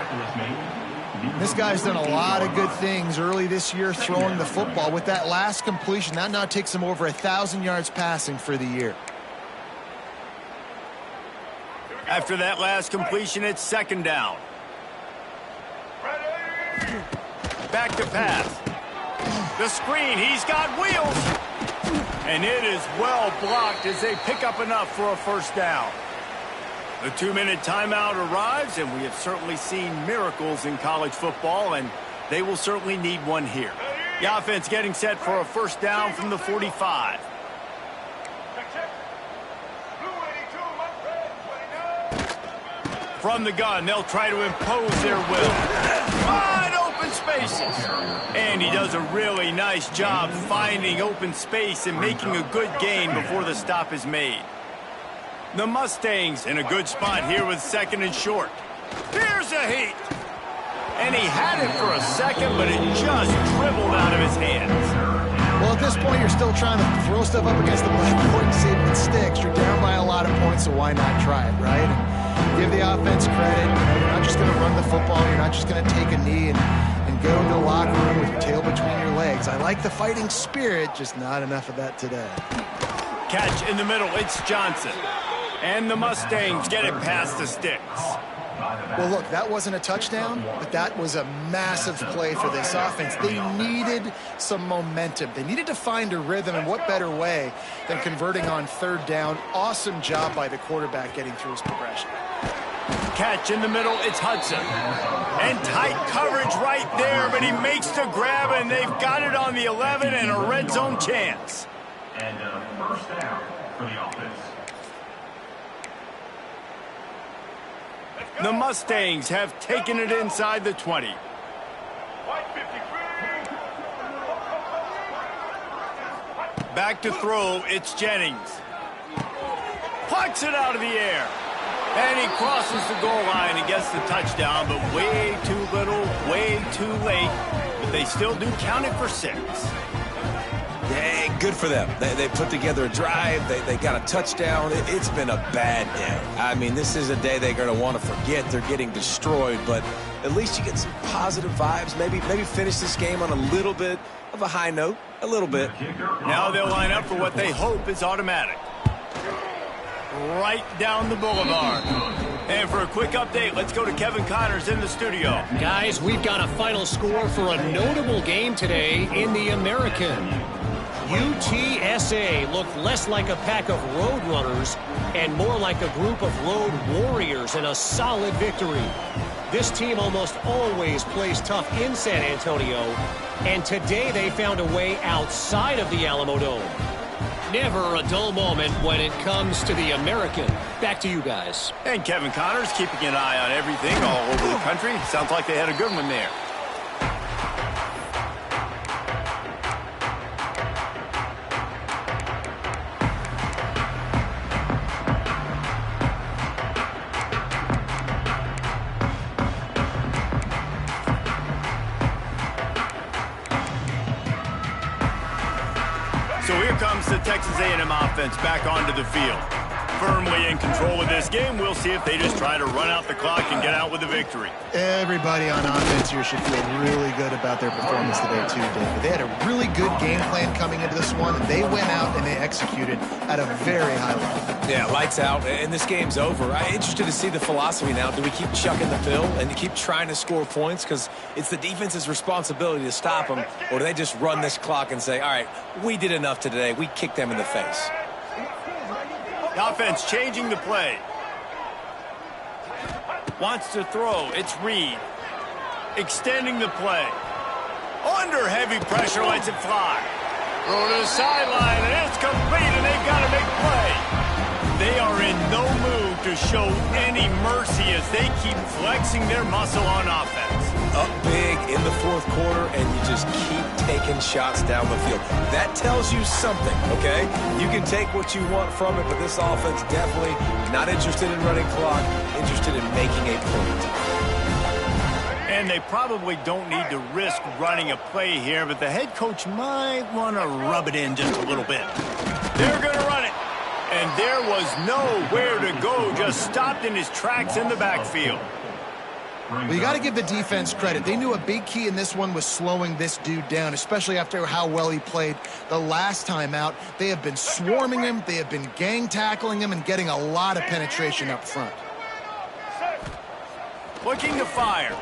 S3: This guy's done a lot of good things early this year throwing the football. With that last completion, that now takes him over 1,000 yards passing for the year.
S1: After that last completion, it's 2nd down. Back to pass. The screen, he's got wheels. And it is well blocked as they pick up enough for a first down. The 2-minute timeout arrives, and we have certainly seen miracles in college football, and they will certainly need one here. The offense getting set for a first down from the 45. From the gun, they'll try to impose their will. Wide open spaces. And he does a really nice job finding open space and making a good gain before the stop is made. The Mustangs in a good spot here with 2nd and short. Here's a heat. And he had it for a second, but it just dribbled out of his hands.
S3: Well, at this point, you're still trying to throw stuff up against the blackboard and see if it sticks. You're down by a lot of points, so why not try it, right? And give the offense credit. You're not just going to run the football. You're not just going to take a knee and go into the locker room with your tail between your legs. I like the fighting spirit, just not enough of that today.
S1: Catch in the middle. It's Johnson. And the Mustangs get it past the sticks.
S3: Well, look, that wasn't a touchdown, but that was a massive play for this offense. They needed some momentum. They needed to find a rhythm, and what better way than converting on 3rd down. Awesome job by the quarterback getting through his progression.
S1: Catch in the middle, it's Hudson. And tight coverage right there, but he makes the grab, and they've got it on the 11 and a red zone chance.
S4: And first down for the offense.
S1: The Mustangs have taken it inside the 20. Back to throw, it's Jennings. Pucks it out of the air. And he crosses the goal line and gets the touchdown, but way too little, way too late. But they still do count it for 6.
S2: Yeah, good for them. They put together a drive. They got a touchdown. It's been a bad day. I mean, this is a day they're going to want to forget. They're getting destroyed, but at least you get some positive vibes. Maybe finish this game on a little bit of a high note, a little bit.
S1: Now they'll line up for what they hope is automatic. Right down the boulevard. And for a quick update, let's go to Kevin Connors in the studio.
S5: Guys, we've got a final score for a notable game today in the American. UTSA looked less like a pack of road runners and more like a group of road warriors in a solid victory. This team almost always plays tough in San Antonio, and today they found a way outside of the Alamo Dome. Never a dull moment when it comes to the American. Back to you guys.
S1: And Kevin Connors keeping an eye on everything all over the country. Sounds like they had a good one there. So here comes the Texas A&M offense back onto the field. Firmly in control of this game. We'll see if they just try to run out the clock and get out with a victory.
S3: Everybody on offense here should feel really good about their performance today, too, David. They had a really good game plan coming into this one. They went out and they executed at a very high level.
S2: Yeah, lights out, and this game's over. I'm interested to see the philosophy now. Do we keep chucking the pill and keep trying to score points because it's the defense's responsibility to stop them, or do they just run this clock and say, all right, we did enough today. We kicked them in the face.
S1: The offense changing the play. Wants to throw. It's Reed. Extending the play. Under heavy pressure, lets it fly. Throw to the sideline, and it's complete, and they've got a big play. They are in no mood to show any mercy as they keep flexing their muscle on offense.
S2: Up big in the fourth quarter, and you just keep taking shots down the field. That tells you something, okay? You can take what you want from it, but this offense definitely not interested in running clock, interested in making a point.
S1: And they probably don't need to risk running a play here, but the head coach might want to rub it in just a little bit. They're going to run it. And there was nowhere to go, just stopped in his tracks in the backfield.
S3: Well, you got to give the defense credit. They knew a big key in this one was slowing this dude down, especially after how well he played the last time out. They have been swarming him, they have been gang tackling him, and getting a lot of penetration up front.
S1: Looking to fire.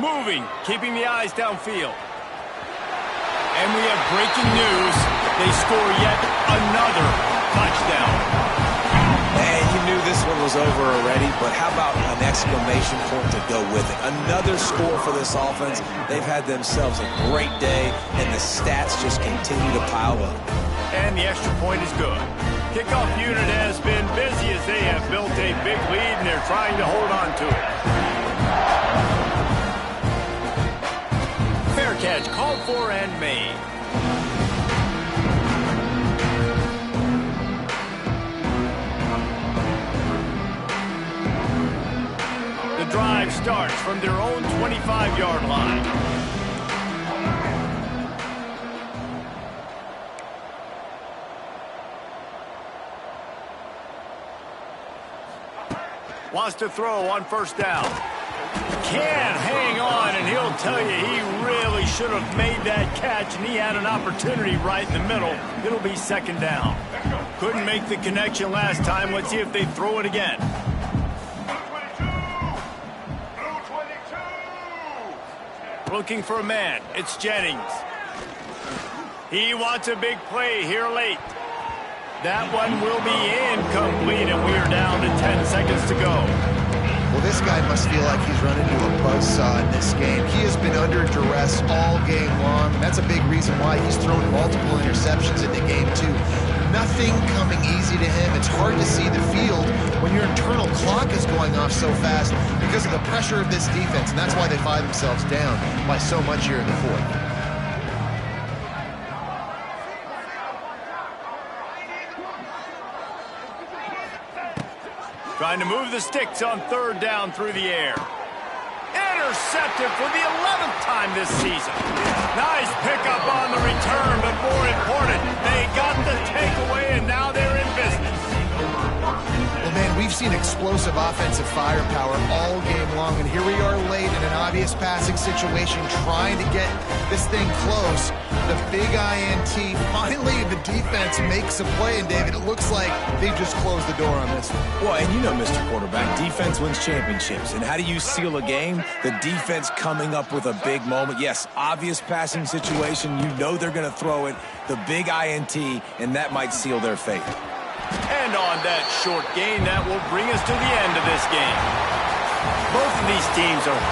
S1: Moving, keeping the eyes downfield. And we have breaking news. They score yet another touchdown.
S2: And you knew this one was over already, but how about an exclamation point to go with it? Another score for this offense. They've had themselves a great day, and the stats just continue to pile up.
S1: And the extra point is good. Kickoff unit has been busy as they have built a big lead, and they're trying to hold on to it. Fair catch called for and made. The drive starts from their own 25-yard line. Wants to throw on first down. Can't hang on, and he'll tell you he really should have made that catch, and he had an opportunity right in the middle. It'll be second down. Couldn't make the connection last time. Let's see if they throw it again. Looking for a man. It's Jennings. He wants a big play here late. That one will be incomplete, and we are down to 10 seconds to go.
S3: Well, this guy must feel like he's run into a buzzsaw in this game. He has been under duress all game long, and that's a big reason why he's thrown multiple interceptions in the game, too. Nothing coming easy to him. It's hard to see the field when your internal clock is going off so fast because because of the pressure of this defense, and that's why they find themselves down by so much here in the fourth.
S1: Trying to move the sticks on third down through the air. Intercepted for the 11th time this season. Nice pickup on the return, but more important, they got the takeaway, and now they're in business.
S3: Well, man, we've seen explosive offensive firepower all game long, and here we are late in an obvious passing situation trying to get this thing close. The big INT, finally the defense makes a play, and David, it looks like they've just closed the door on this one.
S2: Well, and you know, Mr. Quarterback, defense wins championships. And how do you seal a game? The defense coming up with a big moment. Yes, obvious passing situation. You know they're going to throw it. The big INT, and that might seal their fate.
S1: And on that short gain, that will bring us to the end of this game. Both of these teams are